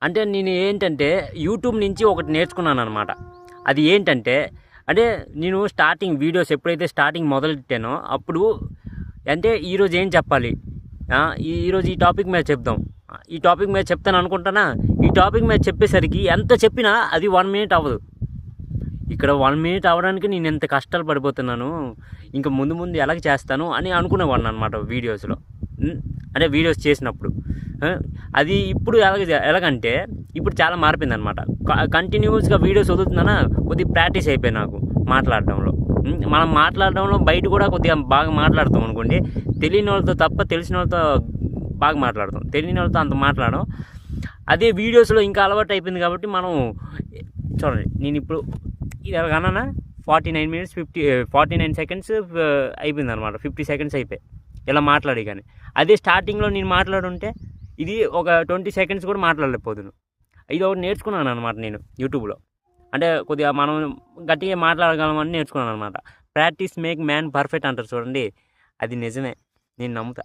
అంటే నేను ఏంటంటే యూట్యూబ్ నుంచి ఒకటి నేర్చుకున్నాను అనమాట. అది ఏంటంటే అంటే నేను స్టార్టింగ్ వీడియోస్ ఎప్పుడైతే స్టార్టింగ్ మొదలెట్టానో అప్పుడు అంటే ఈరోజు ఏం చెప్పాలి, ఈరోజు ఈ టాపిక్ మీద చెప్దాం, ఈ టాపిక్ మీద చెప్తాను అనుకుంటానా, ఈ టాపిక్ మీద చెప్పేసరికి ఎంత చెప్పినా అది 1 మినిట్ అవ్వదు. ఇక్కడ 1 మినిట్ అవ్వడానికి నేను ఎంత కష్టాలు పడిపోతున్నాను, ఇంకా ముందు ముందు ఎలాగ చేస్తాను అని అనుకునేవాడిని అనమాట వీడియోస్లో. అంటే వీడియోస్ చేసినప్పుడు అది ఇప్పుడు ఎలాగంటే ఇప్పుడు చాలా మారిపోయింది అనమాట. కంటిన్యూస్గా వీడియోస్ వదులుతున్నానా, కొద్దిగా ప్రాక్టీస్ అయిపోయి నాకు మాట్లాడడంలో. మనం మాట్లాడడంలో బయట కూడా కొద్దిగా బాగా మాట్లాడతాం అనుకోండి, తెలియని వాళ్ళతో తప్ప తెలిసిన వాళ్ళతో బాగా మాట్లాడతాం, తెలియని వాళ్ళతో అంత మాట్లాడడం. అదే వీడియోస్లో ఇంకా అలవాటు అయిపోయింది కాబట్టి మనం చూడండి, నేను ఇప్పుడు ఎలాగన్నా 49 మినిట్స్ 49 సెకండ్స్ అయిపోయింది అనమాట. 50 సెకండ్స్ అయిపోయి ఇలా మాట్లాడి. కానీ అదే స్టార్టింగ్లో నేను మాట్లాడుంటే ఇది ఒక 20 సెకండ్స్ కూడా మాట్లాడలేకపోతున్నాను. ఇది ఒకటి నేర్చుకున్నాను అనమాట నేను యూట్యూబ్లో. అంటే కొద్దిగా మనం గట్టిగా మాట్లాడగలమని నేర్చుకున్నాను అనమాట. ప్రాక్టీస్ మేక్ మ్యాన్ పర్ఫెక్ట్ అంటారు చూడండి, అది నిజమే, నేను నమ్ముతా.